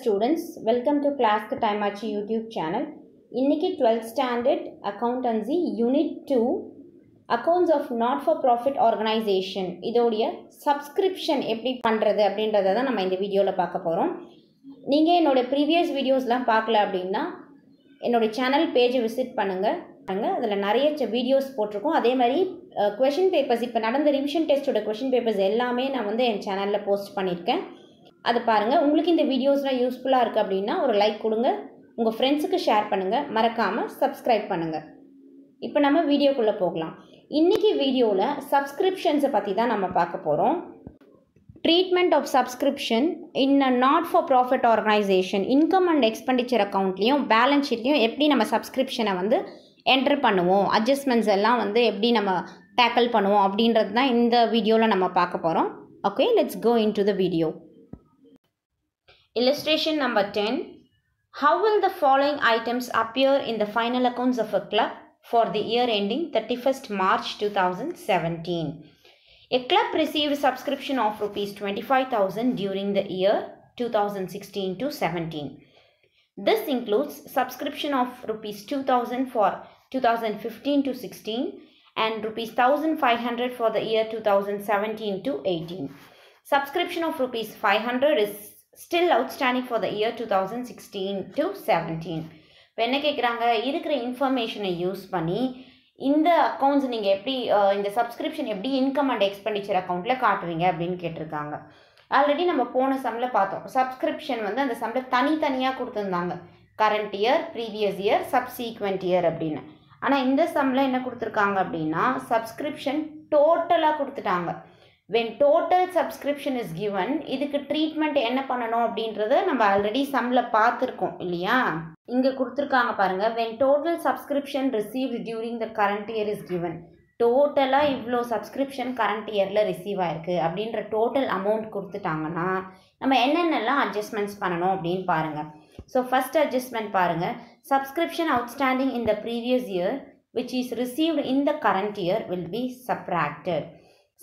students, welcome to Class the Time Achi YouTube channel. இன்னைக்கு 12th standard accountancy unit 2 accounts of not for profit organization இதோடைய subscription எப்படி பண்றது அப்படின்றத தான் நம்ம இந்த வீடியோல பார்க்க போறோம். நீங்க என்னோட previous videosலாம் பார்க்கல அப்படினா என்னோட channel page visit பண்ணுங்க. அதில் நிறைய வீடியோஸ் போட்டிருக்கோம். அதே மாதிரி கொஷின் பேப்பர்ஸ் இப்போ நடந்த ரிவிஷன் டெஸ்ட்டோட கொஷின் பேப்பர்ஸ் எல்லாமே நான் வந்து என் சேனலில் போஸ்ட் பண்ணியிருக்கேன். அது பாருங்கள். உங்களுக்கு இந்த வீடியோஸ்லாம் யூஸ்ஃபுல்லாக இருக்குது அப்படின்னா ஒரு லைக் கொடுங்க, உங்கள் ஃப்ரெண்ட்ஸுக்கு ஷேர் பண்ணுங்கள், மறக்காமல் சப்ஸ்கிரைப் பண்ணுங்கள். இப்போ நம்ம வீடியோக்குள்ளே போகலாம். இன்றைக்கி வீடியோவில் சப்ஸ்கிரிப்ஷன்ஸை பற்றி தான் நம்ம பார்க்க போகிறோம். Treatment of subscription in a not for profit organisation, income and expenditure அக்கௌண்ட்லேயும் பேலன்ஸ் ஷீட்லேயும் எப்படி நம்ம சப்ஸ்கிரிப்ஷனை வந்து என்டர் பண்ணுவோம், அட்ஜஸ்ட்மெண்ட்ஸ் எல்லாம் வந்து எப்படி நம்ம டேக்கிள் பண்ணுவோம் அப்படின்றது தான் இந்த வீடியோவில் நம்ம பார்க்க போகிறோம். Okay, let's go into the video. Illustration number 10. How will the following items appear in the final accounts of a club for the year ending 31st March 2017? A club received subscription of rupees 25,000 during the year 2016 to 17. This includes subscription of rupees 2,000 for 2015 to 16 and rupees 1,500 for the year 2017 to 18. Subscription of rupees 500 is still outstanding for the year 2016 to 17. இப்போ என்ன கேட்குறாங்க, இருக்கிற இன்ஃபர்மேஷனை use பண்ணி இந்த accounts நீங்கள் எப்படி இந்த சப்ஸ்கிரிப்ஷன் எப்படி இன்கம் அண்ட் எக்ஸ்பெண்டிச்சர் அக்கௌண்ட்டில் காட்டுவீங்க அப்படின்னு கேட்டிருக்காங்க. ஆல்ரெடி நம்ம போன சம்மில் பார்த்தோம். சப்ஸ்கிரிப்ஷன் வந்து அந்த சம்மில் தனித்தனியாக கொடுத்துருந்தாங்க, current year, previous year, subsequent year அப்படின்னு. ஆனால் இந்த சம்மில் என்ன கொடுத்துருக்காங்க அப்படின்னா சப்ஸ்கிரிப்ஷன் டோட்டலாக கொடுத்துட்டாங்க. when total subscription is given, இதுக்கு ட்ரீட்மெண்ட் என்ன பண்ணணும் அப்படின்றத நம்ம ஆல்ரெடி சம்மில் பார்த்துருக்கோம் இல்லையா. இங்கே கொடுத்துருக்காங்க பாருங்கள். when total subscription received during the current year is given, டோட்டலாக இவ்வளோ சப்ஸ்கிரிப்ஷன் கரண்ட் இயரில் ரிசீவ் ஆயிருக்கு அப்படின்ற டோட்டல் அமௌண்ட் கொடுத்துட்டாங்கன்னா நம்ம என்னென்னலாம் அட்ஜஸ்ட்மெண்ட்ஸ் பண்ணணும் அப்படின்னு பாருங்கள். ஸோ ஃபஸ்ட் அட்ஜஸ்ட்மெண்ட் பாருங்கள். Subscription outstanding in the previous year which is received in the current year will be subtracted.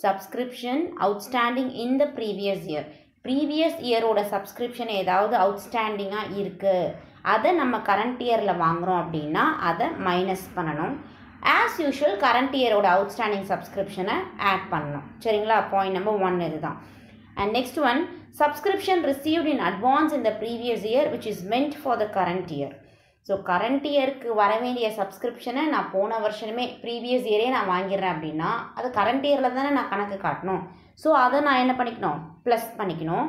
Subscription outstanding in the previous year, previous year ஓட subscription ஏதாவது அவுட்ஸ்டாண்டிங்காக இருக்குது, அதை நம்ம கரண்ட் இயரில் வாங்குகிறோம் அப்படின்னா அதை மைனஸ் பண்ணணும். ஆஸ் யூஷுவல் கரண்ட் இயரோட அவுட்ஸ்டாண்டிங் சப்ஸ்கிரிப்ஷனை ஆட் பண்ணணும். சரிங்களா, பாயிண்ட் நம்பர் 1 இதுதான். And next one, subscription received in advance in the previous year which is meant for the current year. So current இயருக்கு வர வேண்டிய சப்ஸ்கிரிப்ஷனை நான் போன வருஷமே ப்ரீவியஸ் இயரே நான் வாங்கிடுறேன் அப்படின்னா அது கரண்ட் இயரில் தானே நான் கணக்கு காட்டணும். ஸோ அதை நான் என்ன பண்ணிக்கணும், ப்ளஸ் பண்ணிக்கணும்.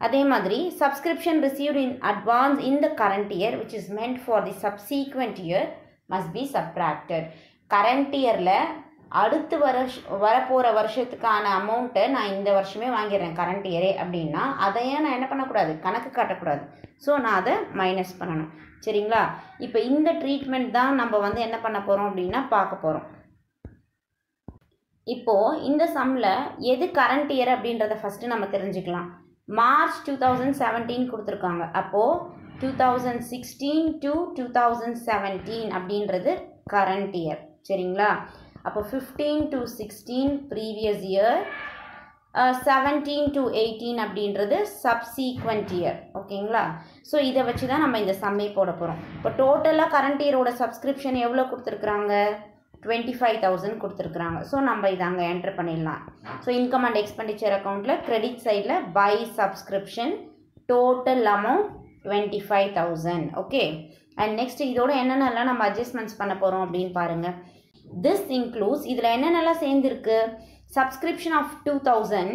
அதே மாதிரி subscription received in advance in the current year which is meant for the subsequent year must be subtracted. Current இயரில் அடுத்து வரப்போகிற வருஷத்துக்கான அமௌண்ட்டை நான் இந்த வருஷமே வாங்கிடுறேன் கரண்ட் இயரே அப்படின்னா அதையே நான் என்ன பண்ணக்கூடாது, கணக்கு காட்டக்கூடாது. ஸோ நான் அதை மைனஸ் பண்ணணும். சரிங்களா, இப்போ இந்த ட்ரீட்மெண்ட் தான் நம்ம வந்து என்ன பண்ண போகிறோம் அப்படின்னா பார்க்க போகிறோம். இப்போது இந்த சம்மில் எது கரண்ட் இயர் அப்படின்றத ஃபஸ்ட்டு நம்ம தெரிஞ்சுக்கலாம். மார்ச் 2017 கொடுத்துருக்காங்க. அப்போது 2016 to 2017 அப்படின்றது கரண்ட் இயர். சரிங்களா, அப்போ 15 to 16 ப்ரீவியஸ் இயர், 17 to 18 அப்படின்றது சப்சீக்வெண்ட் இயர். ஓகேங்களா, ஸோ இதை வச்சு தான் நம்ம இந்த சம்மை போட போகிறோம். இப்போ டோட்டலாக கரண்ட் இயரோட சப்ஸ்கிரிப்ஷன் எவ்வளோ கொடுத்துருக்குறாங்க, 25,000 கொடுத்துருக்குறாங்க. ஸோ நம்ம இதை அங்கே என்ட்ரு பண்ணிடலாம். ஸோ இன்கம் அண்ட் எக்ஸ்பெண்டிச்சர் அக்கௌண்ட்டில் கிரெடிட் சைடில் by subscription total amount 25,000. Okay, and next இதோட என்னென்னலாம் நம்ம அட்ஜஸ்ட்மெண்ட்ஸ் பண்ண போகிறோம் அப்படின்னு பாருங்கள். திஸ் இன்க்ளூட்ஸ், இதில் என்னென்னலாம் சேர்ந்துருக்கு, subscription of 2,000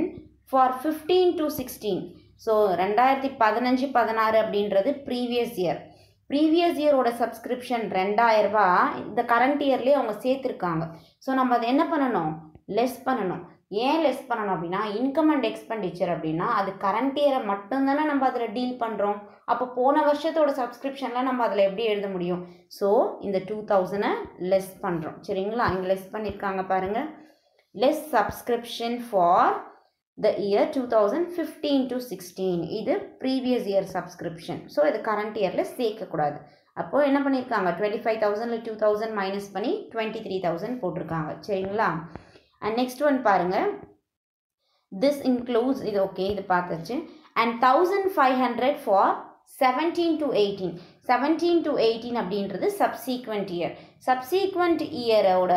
for 15 to 16. So 2015-16 அப்படின்றது ப்ரீவியஸ் இயர். ப்ரீவியஸ் இயரோட சப்ஸ்கிரிப்ஷன் 2,000 ரூபாய் இந்த கரண்ட் இயர்லேயே அவங்க சேர்த்துருக்காங்க. ஸோ நம்ம அதை என்ன பண்ணணும், லெஸ் பண்ணணும். ஏன் லெஸ் பண்ணணும் அப்படின்னா இன்கம் அண்ட் எக்ஸ்பெண்டிச்சர் அப்படின்னா அது கரண்ட் இயரை மட்டும்தானே நம்ம அதில் டீல் பண்ணுறோம். அப்போ போன வருஷத்தோட சப்ஸ்கிரிப்ஷன்லாம் நம்ம அதில் எப்படி எழுத முடியும். ஸோ இந்த 2,000 லெஸ் பண்ணுறோம். சரிங்களா, இங்கே லெஸ் பண்ணியிருக்காங்க பாருங்கள். less subscription for the year 2015 to 16. இது previous year subscription. ஸோ இது current yearல சேர்க்கக்கூடாது. அப்போது என்ன பண்ணியிருக்காங்க, 25,000 2,000 மைனஸ் பண்ணி 23,000 போட்டிருக்காங்க. சரிங்களா, அண்ட் நெக்ஸ்ட் ஒன் பாருங்கள். this includes, இது ஓகே, இது பார்த்துச்சு. and 1,500 for 17 to 18. 17 to 18 அப்படின்றது subsequent year. Subsequent year-ஓட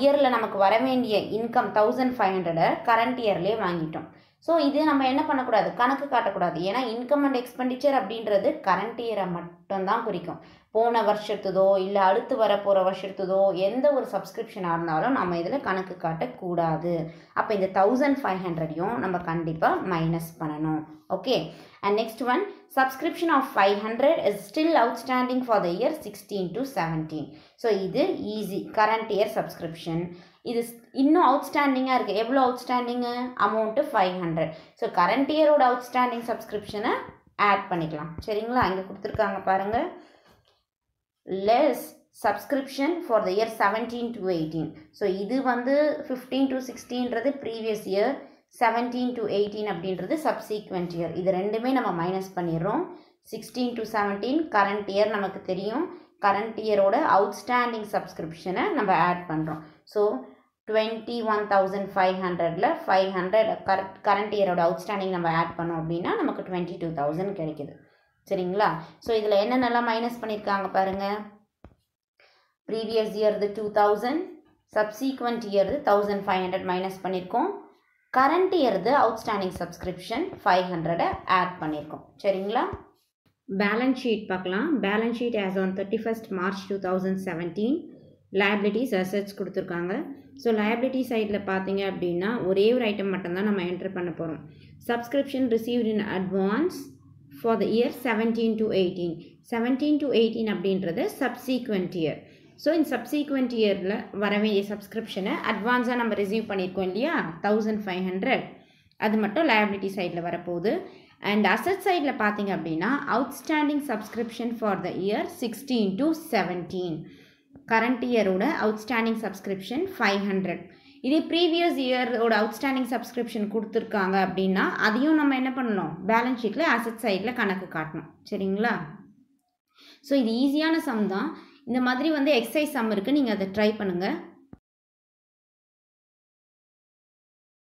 இயரில் நமக்கு வர வேண்டிய இன்கம் 1500 கரண்ட் இயர்லேயே வாங்கிட்டோம். ஸோ இது நம்ம என்ன பண்ணக்கூடாது, கணக்கு காட்டக்கூடாது. ஏன்னா இன்கம் அண்ட் எக்ஸ்பெண்டிச்சர் அப்படின்றது கரண்ட் இயரை மட்டும்தான் குறிக்கும். போன வருஷத்துதோ இல்லை அடுத்து வரப்போகிற வருஷத்துதோ எந்த ஒரு சப்ஸ்கிரிப்ஷனாக இருந்தாலும் நம்ம இதில் கணக்கு காட்டக்கூடாது. அப்போ இந்த 1500யும் நம்ம கண்டிப்பாக மைனஸ் பண்ணணும். Okay. And next one, subscription of 500 is still outstanding for the year 16 to 17. So இது ஈஸி, கரண்ட் இயர் சப்ஸ்கிரிப்ஷன். இது இன்னும் அவுட்ஸ்டாண்டிங்காக இருக்குது. எவ்வளோ அவுட்ஸ்டாண்டிங்கு? அமௌண்ட்டு 500. ஸோ கரண்ட் இயரோட அவுட்ஸ்டாண்டிங் சப்ஸ்கிரிப்ஷனை ஆட் பண்ணிக்கலாம். சரிங்களா? இங்கே கொடுத்துருக்காங்க பாருங்கள், less subscription for the year 17 to 18. So இது வந்து 15 to 16ன்றது ப்ரீவியஸ் இயர், 17 to 18 அப்படின்றது சப்சீக்வெண்ட் இயர். இது ரெண்டுமே நம்ம மைனஸ் பண்ணிடுறோம். 16 to 17 கரண்ட் இயர் நமக்கு தெரியும். கரண்ட் இயரோட அவுட்ஸ்டாண்டிங் சப்ஸ்கிரிப்ஷனை நம்ம ஆட் பண்ணுறோம். ஸோ 21,500ல் 500 கரண்ட் இயரோட அவுட்ஸ்டாண்டிங் நம்ம ஆட் பண்ணோம் அப்படின்னா நமக்கு 22,000 கிடைக்குது. சரிங்களா? ஸோ இதில் என்னென்னலாம் மைனஸ் பண்ணியிருக்காங்க பாருங்கள். ப்ரீவியஸ் இயர்து 2000, சப்சீக்வெண்ட் இயர்து 1500 மைனஸ் பண்ணியிருக்கோம். கரண்ட் இயர்து அவுட்ஸ்டாண்டிங் சப்ஸ்கிரிப்ஷன் 500 ஆட் பண்ணியிருக்கோம். சரிங்களா? பேலன்ஸ் ஷீட் பார்க்கலாம். Balance sheet as on 31st March 2017. liabilities assets கொடுத்துருக்காங்க. ஸோ liability சைடில் பார்த்தீங்க அப்படின்னா ஒரே ஒரு ஐட்டம் மட்டும்தான் நம்ம என்டர் பண்ண போகிறோம். Subscription received in advance for the year 17 to 18. 17 to 18 அப்படின்றது சப்சீக்வெண்ட் இயர். ஸோ இந்த சப்சீக்வெண்ட் இயரில் வர வேண்டிய சப்ஸ்கிரிப்ஷனை அட்வான்ஸாக நம்ம ரிசீவ் பண்ணியிருக்கோம் இல்லையா, 1500, அது மட்டும் liability சைடில் வரப்போகுது. அண்ட் அசட் சைடில் பார்த்தீங்க அப்படின்னா outstanding subscription for the year 16 to 17. Current இயரோட அவுட்ஸ்டாண்டிங் சப்ஸ்கிரிப்ஷன் 500. இதே ப்ரீவியஸ் இயரோட அவுட்ஸ்டாண்டிங் சப்ஸ்கிரிப்ஷன் கொடுத்துருக்காங்க அப்படின்னா அதையும் நம்ம என்ன பண்ணணும், பேலன்ஸ் ஷீட்டில் அசட் சைடில் கணக்கு காட்டணும். சரிங்களா? ஸோ இது ஈஸியான சம் தான். இந்த மாதிரி வந்து எக்ஸசைஸ் சம் இருக்குது, நீங்கள் அதை ட்ரை பண்ணுங்கள்.